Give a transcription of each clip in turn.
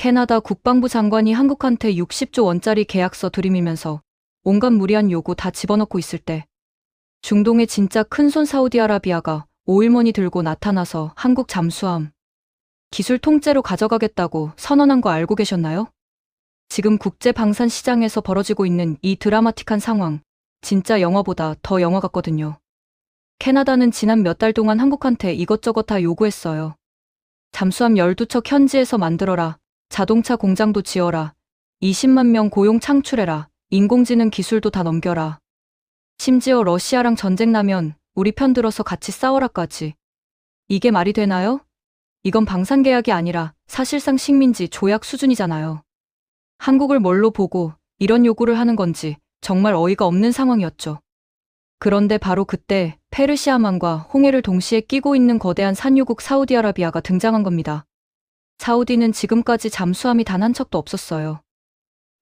캐나다 국방부 장관이 한국한테 60조 원짜리 계약서 들이밀면서 온갖 무리한 요구 다 집어넣고 있을 때 중동의 진짜 큰손 사우디아라비아가 오일머니 들고 나타나서 한국 잠수함 기술 통째로 가져가겠다고 선언한 거 알고 계셨나요? 지금 국제 방산 시장에서 벌어지고 있는 이 드라마틱한 상황, 진짜 영화보다 더 영화 같거든요. 캐나다는 지난 몇 달 동안 한국한테 이것저것 다 요구했어요. 잠수함 12척 현지에서 만들어라, 자동차 공장도 지어라, 20만 명 고용 창출해라, 인공지능 기술도 다 넘겨라. 심지어 러시아랑 전쟁 나면 우리 편 들어서 같이 싸워라까지. 이게 말이 되나요? 이건 방산계약이 아니라 사실상 식민지 조약 수준이잖아요. 한국을 뭘로 보고 이런 요구를 하는 건지 정말 어이가 없는 상황이었죠. 그런데 바로 그때 페르시아만과 홍해를 동시에 끼고 있는 거대한 산유국 사우디아라비아가 등장한 겁니다. 사우디는 지금까지 잠수함이 단 한 척도 없었어요.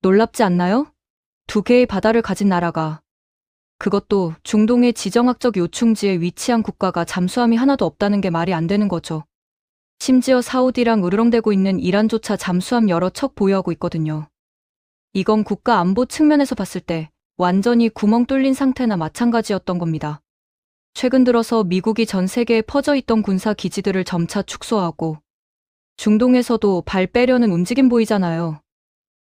놀랍지 않나요? 두 개의 바다를 가진 나라가, 그것도 중동의 지정학적 요충지에 위치한 국가가 잠수함이 하나도 없다는 게 말이 안 되는 거죠. 심지어 사우디랑 으르렁대고 있는 이란조차 잠수함 여러 척 보유하고 있거든요. 이건 국가 안보 측면에서 봤을 때 완전히 구멍 뚫린 상태나 마찬가지였던 겁니다. 최근 들어서 미국이 전 세계에 퍼져 있던 군사 기지들을 점차 축소하고 중동에서도 발 빼려는 움직임 보이잖아요.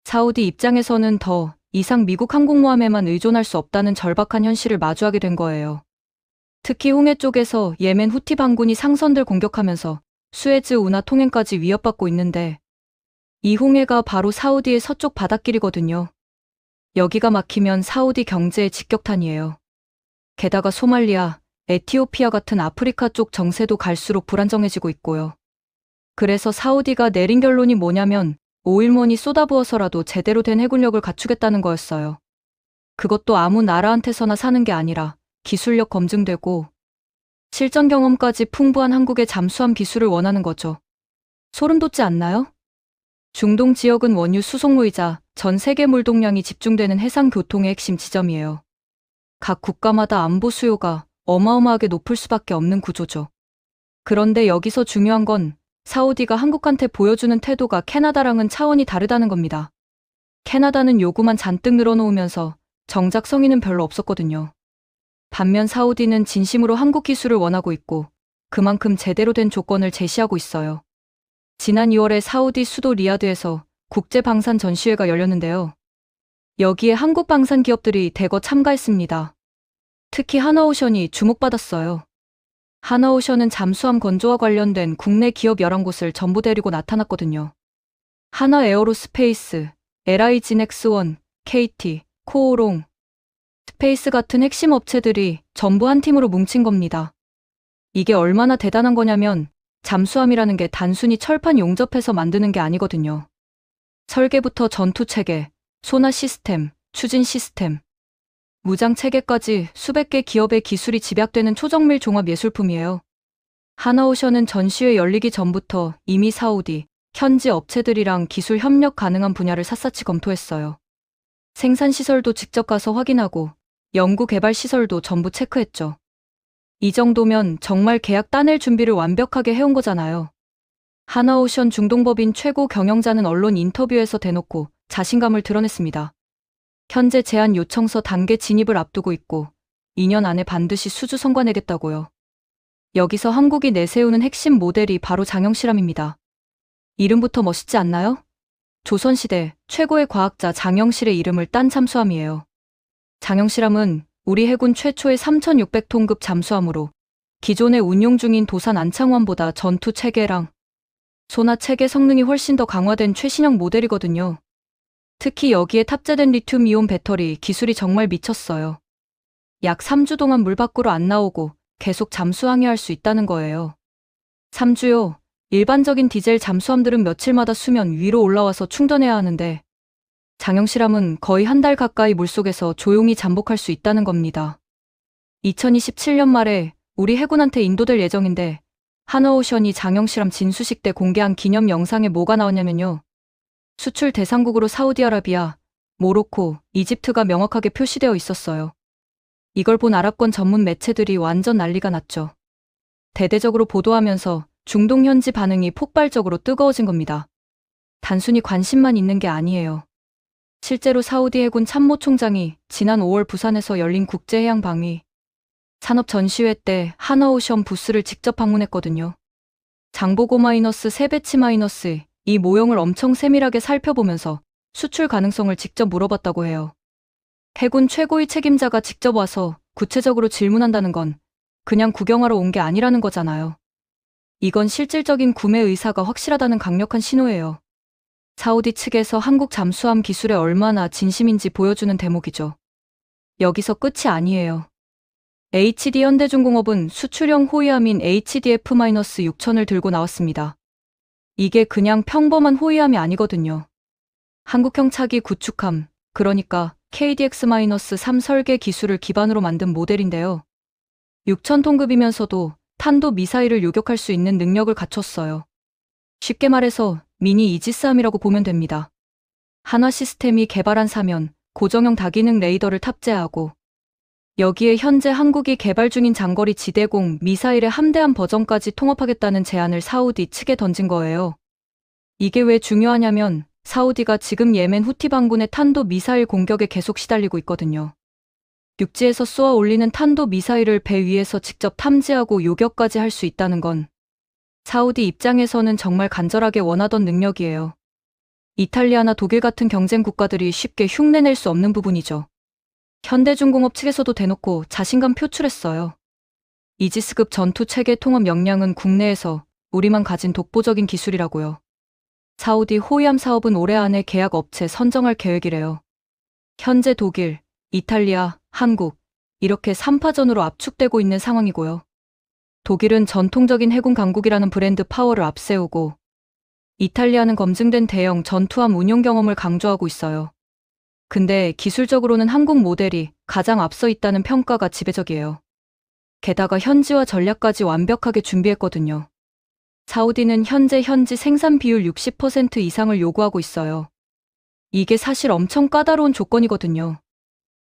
사우디 입장에서는 더 이상 미국 항공모함에만 의존할 수 없다는 절박한 현실을 마주하게 된 거예요. 특히 홍해 쪽에서 예멘 후티 반군이 상선들 공격하면서 수에즈 운하 통행까지 위협받고 있는데, 이 홍해가 바로 사우디의 서쪽 바닷길이거든요. 여기가 막히면 사우디 경제에 직격탄이에요. 게다가 소말리아, 에티오피아 같은 아프리카 쪽 정세도 갈수록 불안정해지고 있고요. 그래서 사우디가 내린 결론이 뭐냐면 오일머니 쏟아부어서라도 제대로 된 해군력을 갖추겠다는 거였어요. 그것도 아무 나라한테서나 사는 게 아니라 기술력 검증되고 실전 경험까지 풍부한 한국의 잠수함 기술을 원하는 거죠. 소름 돋지 않나요? 중동 지역은 원유 수송로이자 전 세계 물동량이 집중되는 해상 교통의 핵심 지점이에요. 각 국가마다 안보 수요가 어마어마하게 높을 수밖에 없는 구조죠. 그런데 여기서 중요한 건 사우디가 한국한테 보여주는 태도가 캐나다랑은 차원이 다르다는 겁니다. 캐나다는 요구만 잔뜩 늘어놓으면서 정작 성의는 별로 없었거든요. 반면 사우디는 진심으로 한국 기술을 원하고 있고 그만큼 제대로 된 조건을 제시하고 있어요. 지난 2월에 사우디 수도 리야드에서 국제방산 전시회가 열렸는데요. 여기에 한국 방산 기업들이 대거 참가했습니다. 특히 하나오션이 주목받았어요. 하나오션은 잠수함 건조와 관련된 국내 기업 11곳을 전부 데리고 나타났거든요. 하나에어로스페이스, LI진엑스원, KT, 코오롱, 스페이스 같은 핵심 업체들이 전부 한 팀으로 뭉친 겁니다. 이게 얼마나 대단한 거냐면 잠수함이라는 게 단순히 철판 용접해서 만드는 게 아니거든요. 설계부터 전투 체계, 소나 시스템, 추진 시스템, 무장 체계까지 수백 개 기업의 기술이 집약되는 초정밀 종합 예술품이에요. 하나오션은 전시회 열리기 전부터 이미 사우디, 현지 업체들이랑 기술 협력 가능한 분야를 샅샅이 검토했어요. 생산시설도 직접 가서 확인하고 연구개발 시설도 전부 체크했죠. 이 정도면 정말 계약 따낼 준비를 완벽하게 해온 거잖아요. 하나오션 중동법인 최고 경영자는 언론 인터뷰에서 대놓고 자신감을 드러냈습니다. 현재 제안 요청서 단계 진입을 앞두고 있고 2년 안에 반드시 수주 성과내겠다고요. 여기서 한국이 내세우는 핵심 모델이 바로 장영실함입니다. 이름부터 멋있지 않나요? 조선시대 최고의 과학자 장영실의 이름을 딴 잠수함이에요. 장영실함은 우리 해군 최초의 3600톤급 잠수함으로 기존에 운용 중인 도산 안창원보다 전투 체계랑 소나 체계 성능이 훨씬 더 강화된 최신형 모델이거든요. 특히 여기에 탑재된 리튬이온 배터리 기술이 정말 미쳤어요. 약 3주 동안 물 밖으로 안 나오고 계속 잠수 항해할 수 있다는 거예요. 3주요. 일반적인 디젤 잠수함들은 며칠마다 수면 위로 올라와서 충전해야 하는데 장영실함은 거의 한 달 가까이 물속에서 조용히 잠복할 수 있다는 겁니다. 2027년 말에 우리 해군한테 인도될 예정인데 하나오션이 장영실함 진수식 때 공개한 기념 영상에 뭐가 나왔냐면요. 수출 대상국으로 사우디아라비아, 모로코, 이집트가 명확하게 표시되어 있었어요. 이걸 본 아랍권 전문 매체들이 완전 난리가 났죠. 대대적으로 보도하면서 중동 현지 반응이 폭발적으로 뜨거워진 겁니다. 단순히 관심만 있는 게 아니에요. 실제로 사우디 해군 참모총장이 지난 5월 부산에서 열린 국제해양방위 산업 전시회 때 하나오션 부스를 직접 방문했거든요. 장보고 세배치 이 모형을 엄청 세밀하게 살펴보면서 수출 가능성을 직접 물어봤다고 해요. 해군 최고의 책임자가 직접 와서 구체적으로 질문한다는 건 그냥 구경하러 온 게 아니라는 거잖아요. 이건 실질적인 구매 의사가 확실하다는 강력한 신호예요. 사우디 측에서 한국 잠수함 기술에 얼마나 진심인지 보여주는 대목이죠. 여기서 끝이 아니에요. HD 현대중공업은 수출형 호위함인 HDF-6000을 들고 나왔습니다. 이게 그냥 평범한 호위함이 아니거든요. 한국형 차기 구축함, 그러니까 KDX-3 설계 기술을 기반으로 만든 모델인데요. 6000톤급이면서도 탄도 미사일을 요격할 수 있는 능력을 갖췄어요. 쉽게 말해서 미니 이지스함이라고 보면 됩니다. 한화 시스템이 개발한 사면, 고정형 다기능 레이더를 탑재하고 여기에 현재 한국이 개발 중인 장거리 지대공 미사일의 함대함 버전까지 통합하겠다는 제안을 사우디 측에 던진 거예요. 이게 왜 중요하냐면 사우디가 지금 예멘 후티 반군의 탄도 미사일 공격에 계속 시달리고 있거든요. 육지에서 쏘아 올리는 탄도 미사일을 배 위에서 직접 탐지하고 요격까지 할 수 있다는 건 사우디 입장에서는 정말 간절하게 원하던 능력이에요. 이탈리아나 독일 같은 경쟁 국가들이 쉽게 흉내낼 수 없는 부분이죠. 현대중공업 측에서도 대놓고 자신감 표출했어요. 이지스급 전투 체계 통합 역량은 국내에서 우리만 가진 독보적인 기술이라고요. 사우디 호위함 사업은 올해 안에 계약 업체 선정할 계획이래요. 현재 독일, 이탈리아, 한국 이렇게 3파전으로 압축되고 있는 상황이고요. 독일은 전통적인 해군 강국이라는 브랜드 파워를 앞세우고 이탈리아는 검증된 대형 전투함 운용 경험을 강조하고 있어요. 근데 기술적으로는 한국 모델이 가장 앞서 있다는 평가가 지배적이에요. 게다가 현지화 전략까지 완벽하게 준비했거든요. 사우디는 현재 현지 생산 비율 60% 이상을 요구하고 있어요. 이게 사실 엄청 까다로운 조건이거든요.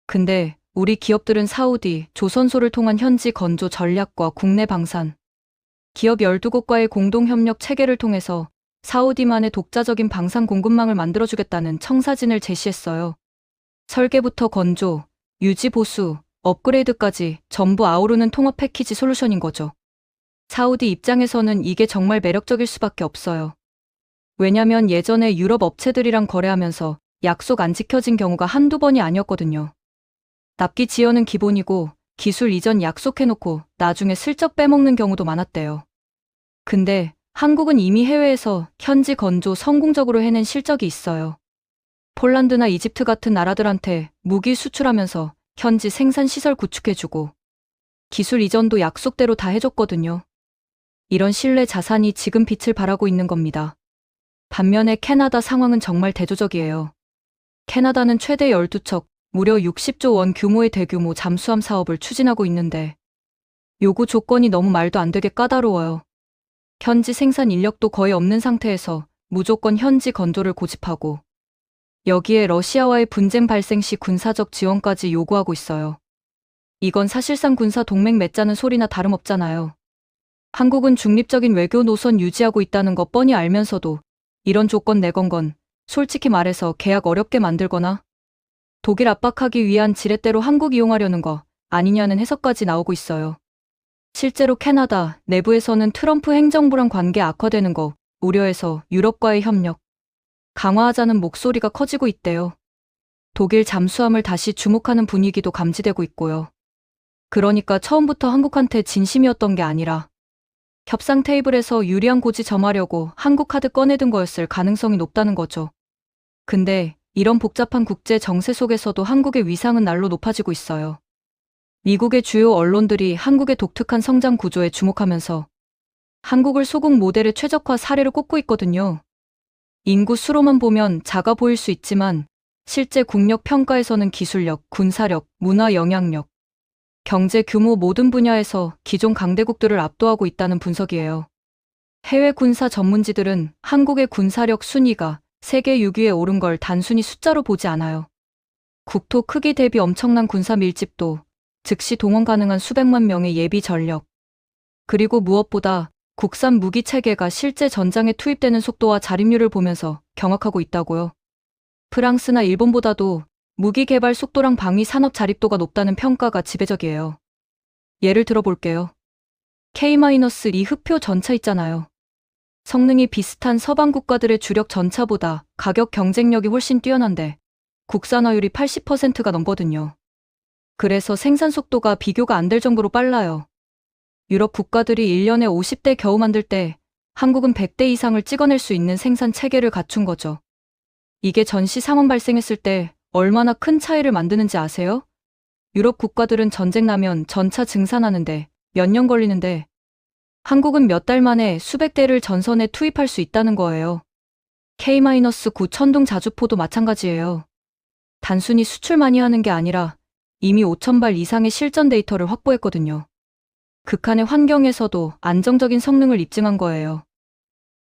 근데 우리 기업들은 사우디, 조선소를 통한 현지 건조 전략과 국내 방산, 기업 12곳과의 공동협력 체계를 통해서 사우디만의 독자적인 방산 공급망을 만들어주겠다는 청사진을 제시했어요. 설계부터 건조, 유지 보수, 업그레이드까지 전부 아우르는 통합 패키지 솔루션인 거죠. 사우디 입장에서는 이게 정말 매력적일 수밖에 없어요. 왜냐면 예전에 유럽 업체들이랑 거래하면서 약속 안 지켜진 경우가 한두 번이 아니었거든요. 납기 지연은 기본이고 기술 이전 약속해놓고 나중에 슬쩍 빼먹는 경우도 많았대요. 근데 한국은 이미 해외에서 현지 건조 성공적으로 해낸 실적이 있어요. 폴란드나 이집트 같은 나라들한테 무기 수출하면서 현지 생산 시설 구축해주고 기술 이전도 약속대로 다 해줬거든요. 이런 신뢰 자산이 지금 빛을 발하고 있는 겁니다. 반면에 캐나다 상황은 정말 대조적이에요. 캐나다는 최대 12척, 무려 60조 원 규모의 대규모 잠수함 사업을 추진하고 있는데 요구 조건이 너무 말도 안 되게 까다로워요. 현지 생산 인력도 거의 없는 상태에서 무조건 현지 건조를 고집하고 여기에 러시아와의 분쟁 발생 시 군사적 지원까지 요구하고 있어요. 이건 사실상 군사 동맹 맺자는 소리나 다름없잖아요. 한국은 중립적인 외교 노선 유지하고 있다는 거 뻔히 알면서도 이런 조건 내건 건 솔직히 말해서 계약 어렵게 만들거나 독일 압박하기 위한 지렛대로 한국 이용하려는 거 아니냐는 해석까지 나오고 있어요. 실제로 캐나다 내부에서는 트럼프 행정부랑 관계 악화되는 거 우려해서 유럽과의 협력 강화하자는 목소리가 커지고 있대요. 독일 잠수함을 다시 주목하는 분위기도 감지되고 있고요. 그러니까 처음부터 한국한테 진심이었던 게 아니라 협상 테이블에서 유리한 고지 점하려고 한국 카드 꺼내든 거였을 가능성이 높다는 거죠. 근데 이런 복잡한 국제 정세 속에서도 한국의 위상은 날로 높아지고 있어요. 미국의 주요 언론들이 한국의 독특한 성장 구조에 주목하면서 한국을 소국 모델의 최적화 사례로 꼽고 있거든요. 인구 수로만 보면 작아 보일 수 있지만 실제 국력 평가에서는 기술력, 군사력, 문화 영향력, 경제 규모 모든 분야에서 기존 강대국들을 압도하고 있다는 분석이에요. 해외 군사 전문지들은 한국의 군사력 순위가 세계 6위에 오른 걸 단순히 숫자로 보지 않아요. 국토 크기 대비 엄청난 군사 밀집도, 즉시 동원 가능한 수백만 명의 예비 전력, 그리고 무엇보다 국산 무기 체계가 실제 전장에 투입되는 속도와 자립률을 보면서 경악하고 있다고요. 프랑스나 일본보다도 무기 개발 속도랑 방위 산업 자립도가 높다는 평가가 지배적이에요. 예를 들어 볼게요. K-2 흑표 전차 있잖아요. 성능이 비슷한 서방 국가들의 주력 전차보다 가격 경쟁력이 훨씬 뛰어난데 국산화율이 80%가 넘거든요. 그래서 생산 속도가 비교가 안 될 정도로 빨라요. 유럽 국가들이 1년에 50대 겨우 만들 때 한국은 100대 이상을 찍어낼 수 있는 생산 체계를 갖춘 거죠. 이게 전시 상황 발생했을 때 얼마나 큰 차이를 만드는지 아세요? 유럽 국가들은 전쟁 나면 전차 증산하는데 몇 년 걸리는데 한국은 몇 달 만에 수백 대를 전선에 투입할 수 있다는 거예요. K-9 천둥 자주포도 마찬가지예요. 단순히 수출만이 하는 게 아니라 이미 5,000발 이상의 실전 데이터를 확보했거든요. 극한의 환경에서도 안정적인 성능을 입증한 거예요.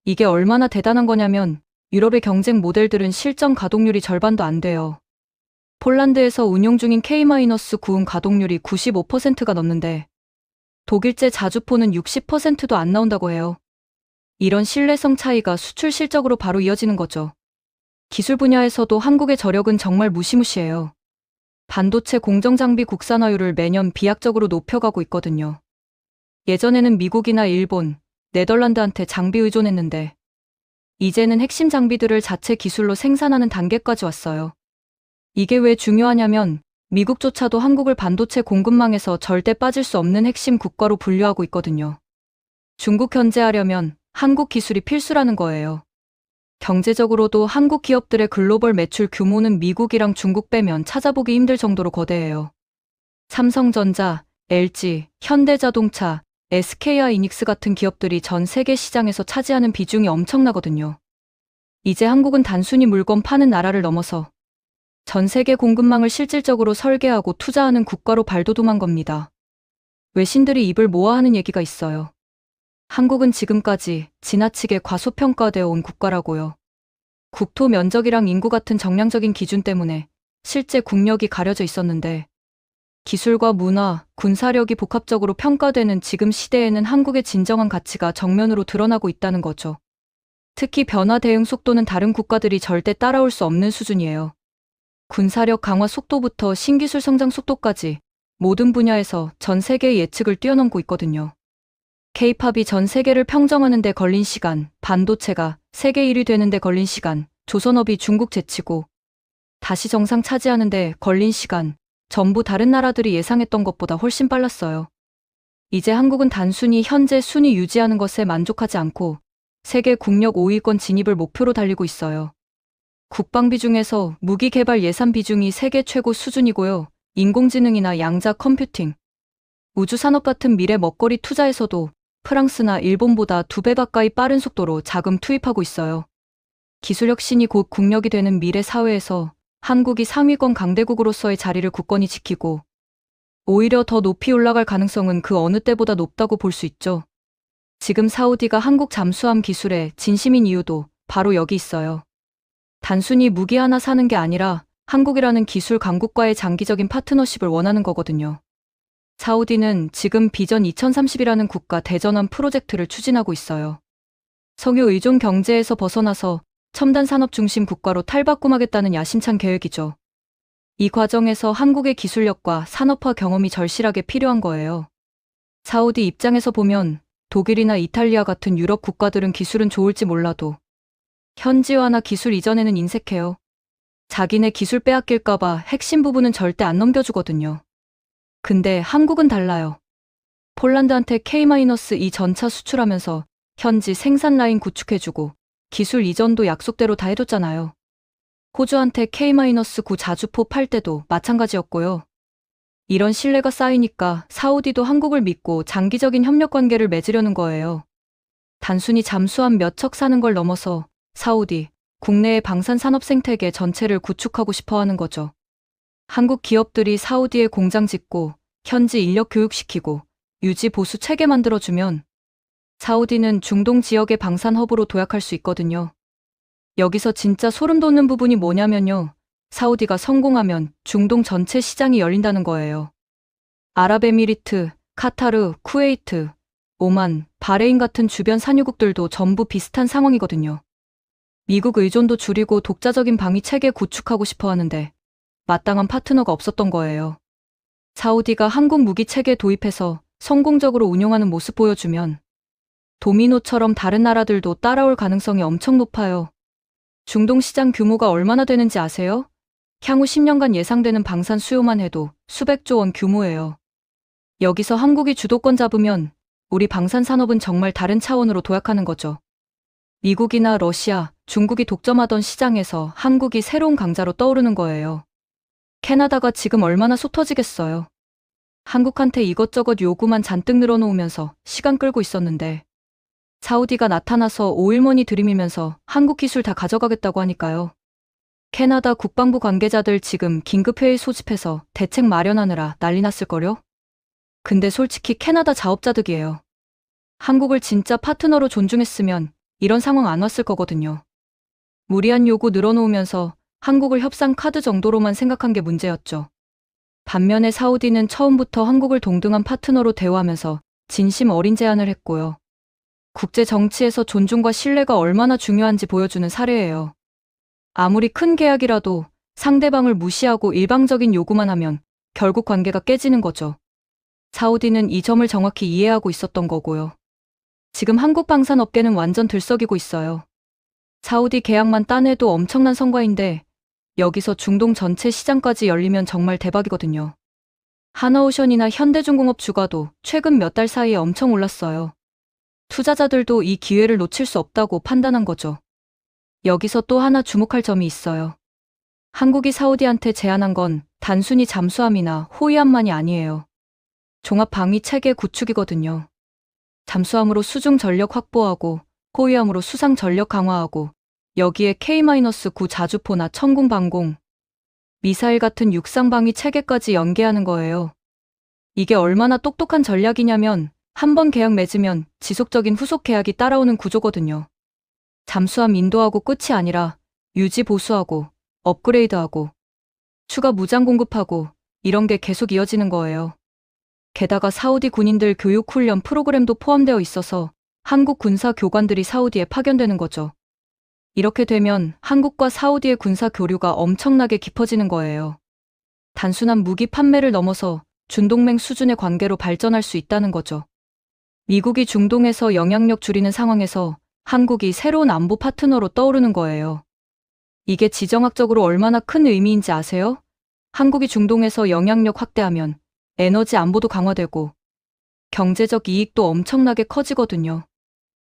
이게 얼마나 대단한 거냐면 유럽의 경쟁 모델들은 실전 가동률이 절반도 안 돼요. 폴란드에서 운용 중인 K-9은 가동률이 95%가 넘는데 독일제 자주포는 60%도 안 나온다고 해요. 이런 신뢰성 차이가 수출 실적으로 바로 이어지는 거죠. 기술 분야에서도 한국의 저력은 정말 무시무시해요. 반도체 공정 장비 국산화율을 매년 비약적으로 높여가고 있거든요. 예전에는 미국이나 일본, 네덜란드한테 장비 의존했는데 이제는 핵심 장비들을 자체 기술로 생산하는 단계까지 왔어요. 이게 왜 중요하냐면 미국조차도 한국을 반도체 공급망에서 절대 빠질 수 없는 핵심 국가로 분류하고 있거든요. 중국 견제하려면 한국 기술이 필수라는 거예요. 경제적으로도 한국 기업들의 글로벌 매출 규모는 미국이랑 중국 빼면 찾아보기 힘들 정도로 거대해요. 삼성전자, LG, 현대자동차, SK하이닉스 같은 기업들이 전 세계 시장에서 차지하는 비중이 엄청나거든요. 이제 한국은 단순히 물건 파는 나라를 넘어서 전 세계 공급망을 실질적으로 설계하고 투자하는 국가로 발돋움한 겁니다. 외신들이 입을 모아 하는 얘기가 있어요. 한국은 지금까지 지나치게 과소평가되어 온 국가라고요. 국토 면적이랑 인구 같은 정량적인 기준 때문에 실제 국력이 가려져 있었는데 기술과 문화, 군사력이 복합적으로 평가되는 지금 시대에는 한국의 진정한 가치가 정면으로 드러나고 있다는 거죠. 특히 변화 대응 속도는 다른 국가들이 절대 따라올 수 없는 수준이에요. 군사력 강화 속도부터 신기술 성장 속도까지 모든 분야에서 전 세계의 예측을 뛰어넘고 있거든요. K-팝이 전 세계를 평정하는 데 걸린 시간, 반도체가 세계 1위 되는 데 걸린 시간, 조선업이 중국 제치고 다시 정상 차지하는 데 걸린 시간, 전부 다른 나라들이 예상했던 것보다 훨씬 빨랐어요. 이제 한국은 단순히 현재 순위 유지하는 것에 만족하지 않고 세계 국력 5위권 진입을 목표로 달리고 있어요. 국방비 중에서 무기 개발 예산 비중이 세계 최고 수준이고요. 인공지능이나 양자 컴퓨팅, 우주산업 같은 미래 먹거리 투자에서도 프랑스나 일본보다 2배 가까이 빠른 속도로 자금 투입하고 있어요. 기술 혁신이 곧 국력이 되는 미래 사회에서 한국이 상위권 강대국으로서의 자리를 굳건히 지키고 오히려 더 높이 올라갈 가능성은 그 어느 때보다 높다고 볼 수 있죠. 지금 사우디가 한국 잠수함 기술에 진심인 이유도 바로 여기 있어요. 단순히 무기 하나 사는 게 아니라 한국이라는 기술 강국과의 장기적인 파트너십을 원하는 거거든요. 사우디는 지금 비전 2030이라는 국가 대전환 프로젝트를 추진하고 있어요. 석유 의존 경제에서 벗어나서 첨단 산업 중심 국가로 탈바꿈하겠다는 야심찬 계획이죠. 이 과정에서 한국의 기술력과 산업화 경험이 절실하게 필요한 거예요. 사우디 입장에서 보면 독일이나 이탈리아 같은 유럽 국가들은 기술은 좋을지 몰라도 현지화나 기술 이전에는 인색해요. 자기네 기술 빼앗길까봐 핵심 부분은 절대 안 넘겨주거든요. 근데 한국은 달라요. 폴란드한테 K-2 전차 수출하면서 현지 생산 라인 구축해주고 기술 이전도 약속대로 다 해줬잖아요. 호주한테 K-9 자주포 팔 때도 마찬가지였고요. 이런 신뢰가 쌓이니까 사우디도 한국을 믿고 장기적인 협력 관계를 맺으려는 거예요. 단순히 잠수함 몇 척 사는 걸 넘어서 사우디, 국내의 방산 산업 생태계 전체를 구축하고 싶어 하는 거죠. 한국 기업들이 사우디에 공장 짓고 현지 인력 교육시키고 유지 보수 체계 만들어주면 사우디는 중동 지역의 방산 허브로 도약할 수 있거든요. 여기서 진짜 소름 돋는 부분이 뭐냐면요. 사우디가 성공하면 중동 전체 시장이 열린다는 거예요. 아랍에미리트, 카타르, 쿠웨이트, 오만, 바레인 같은 주변 산유국들도 전부 비슷한 상황이거든요. 미국 의존도 줄이고 독자적인 방위 체계 구축하고 싶어 하는데 마땅한 파트너가 없었던 거예요. 사우디가 한국 무기 체계 도입해서 성공적으로 운용하는 모습 보여주면 도미노처럼 다른 나라들도 따라올 가능성이 엄청 높아요. 중동 시장 규모가 얼마나 되는지 아세요? 향후 10년간 예상되는 방산 수요만 해도 수백조 원 규모예요. 여기서 한국이 주도권 잡으면 우리 방산 산업은 정말 다른 차원으로 도약하는 거죠. 미국이나 러시아, 중국이 독점하던 시장에서 한국이 새로운 강자로 떠오르는 거예요. 캐나다가 지금 얼마나 속 터지겠어요. 한국한테 이것저것 요구만 잔뜩 늘어놓으면서 시간 끌고 있었는데 사우디가 나타나서 오일머니 들이밀면서 한국 기술 다 가져가겠다고 하니까요. 캐나다 국방부 관계자들 지금 긴급회의 소집해서 대책 마련하느라 난리 났을걸요? 근데 솔직히 캐나다 자업자득이에요. 한국을 진짜 파트너로 존중했으면 이런 상황 안 왔을 거거든요. 무리한 요구 늘어놓으면서 한국을 협상 카드 정도로만 생각한 게 문제였죠. 반면에 사우디는 처음부터 한국을 동등한 파트너로 대우하면서 진심 어린 제안을 했고요. 국제 정치에서 존중과 신뢰가 얼마나 중요한지 보여주는 사례예요. 아무리 큰 계약이라도 상대방을 무시하고 일방적인 요구만 하면 결국 관계가 깨지는 거죠. 사우디는 이 점을 정확히 이해하고 있었던 거고요. 지금 한국 방산업계는 완전 들썩이고 있어요. 사우디 계약만 따내도 엄청난 성과인데 여기서 중동 전체 시장까지 열리면 정말 대박이거든요. 하나오션이나 현대중공업 주가도 최근 몇 달 사이에 엄청 올랐어요. 투자자들도 이 기회를 놓칠 수 없다고 판단한 거죠. 여기서 또 하나 주목할 점이 있어요. 한국이 사우디한테 제안한 건 단순히 잠수함이나 호위함만이 아니에요. 종합방위 체계 구축이거든요. 잠수함으로 수중 전력 확보하고 호위함으로 수상 전력 강화하고 여기에 K-9 자주포나 천궁 방공, 미사일 같은 육상 방위 체계까지 연계하는 거예요. 이게 얼마나 똑똑한 전략이냐면 한 번 계약 맺으면 지속적인 후속 계약이 따라오는 구조거든요. 잠수함 인도하고 끝이 아니라 유지 보수하고 업그레이드하고 추가 무장 공급하고 이런 게 계속 이어지는 거예요. 게다가 사우디 군인들 교육 훈련 프로그램도 포함되어 있어서 한국 군사 교관들이 사우디에 파견되는 거죠. 이렇게 되면 한국과 사우디의 군사 교류가 엄청나게 깊어지는 거예요. 단순한 무기 판매를 넘어서 준동맹 수준의 관계로 발전할 수 있다는 거죠. 미국이 중동에서 영향력 줄이는 상황에서 한국이 새로운 안보 파트너로 떠오르는 거예요. 이게 지정학적으로 얼마나 큰 의미인지 아세요? 한국이 중동에서 영향력 확대하면 에너지 안보도 강화되고 경제적 이익도 엄청나게 커지거든요.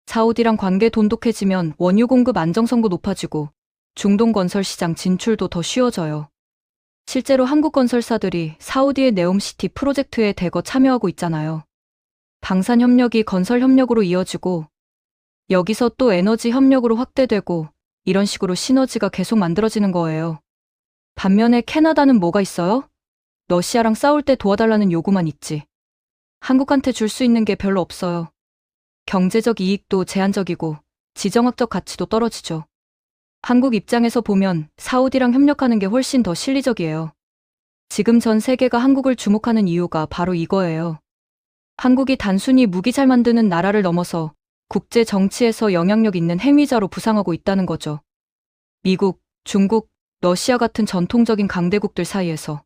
사우디랑 관계 돈독해지면 원유 공급 안정성도 높아지고 중동 건설 시장 진출도 더 쉬워져요. 실제로 한국 건설사들이 사우디의 네옴시티 프로젝트에 대거 참여하고 있잖아요. 방산 협력이 건설 협력으로 이어지고 여기서 또 에너지 협력으로 확대되고 이런 식으로 시너지가 계속 만들어지는 거예요. 반면에 캐나다는 뭐가 있어요? 러시아랑 싸울 때 도와달라는 요구만 있지. 한국한테 줄 수 있는 게 별로 없어요. 경제적 이익도 제한적이고 지정학적 가치도 떨어지죠. 한국 입장에서 보면 사우디랑 협력하는 게 훨씬 더 실리적이에요. 지금 전 세계가 한국을 주목하는 이유가 바로 이거예요. 한국이 단순히 무기 잘 만드는 나라를 넘어서 국제 정치에서 영향력 있는 행위자로 부상하고 있다는 거죠. 미국, 중국, 러시아 같은 전통적인 강대국들 사이에서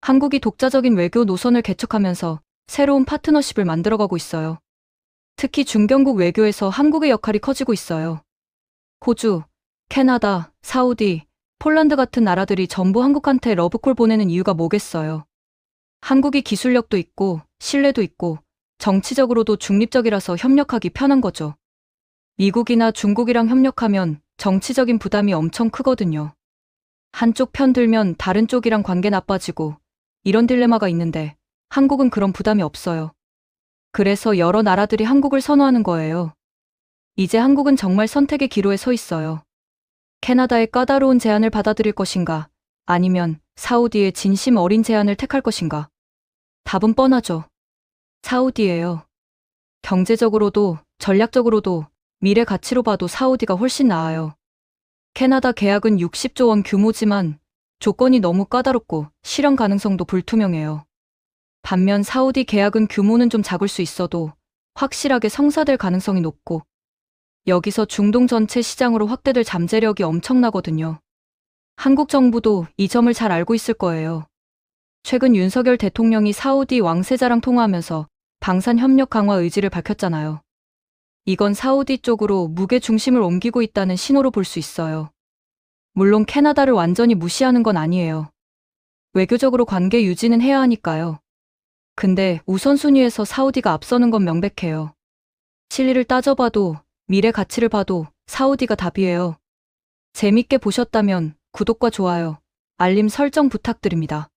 한국이 독자적인 외교 노선을 개척하면서 새로운 파트너십을 만들어가고 있어요. 특히 중견국 외교에서 한국의 역할이 커지고 있어요. 호주, 캐나다, 사우디, 폴란드 같은 나라들이 전부 한국한테 러브콜 보내는 이유가 뭐겠어요. 한국이 기술력도 있고 신뢰도 있고 정치적으로도 중립적이라서 협력하기 편한 거죠. 미국이나 중국이랑 협력하면 정치적인 부담이 엄청 크거든요. 한쪽 편 들면 다른 쪽이랑 관계 나빠지고 이런 딜레마가 있는데 한국은 그런 부담이 없어요. 그래서 여러 나라들이 한국을 선호하는 거예요. 이제 한국은 정말 선택의 기로에 서 있어요. 캐나다의 까다로운 제안을 받아들일 것인가, 아니면 사우디의 진심 어린 제안을 택할 것인가? 답은 뻔하죠. 사우디예요. 경제적으로도 전략적으로도 미래 가치로 봐도 사우디가 훨씬 나아요. 캐나다 계약은 60조 원 규모지만 조건이 너무 까다롭고 실현 가능성도 불투명해요. 반면 사우디 계약은 규모는 좀 작을 수 있어도 확실하게 성사될 가능성이 높고 여기서 중동 전체 시장으로 확대될 잠재력이 엄청나거든요. 한국 정부도 이 점을 잘 알고 있을 거예요. 최근 윤석열 대통령이 사우디 왕세자랑 통화하면서 방산 협력 강화 의지를 밝혔잖아요. 이건 사우디 쪽으로 무게 중심을 옮기고 있다는 신호로 볼 수 있어요. 물론 캐나다를 완전히 무시하는 건 아니에요. 외교적으로 관계 유지는 해야 하니까요. 근데 우선순위에서 사우디가 앞서는 건 명백해요. 실리를 따져봐도 미래 가치를 봐도 사우디가 답이에요. 재밌게 보셨다면 구독과 좋아요, 알림 설정 부탁드립니다.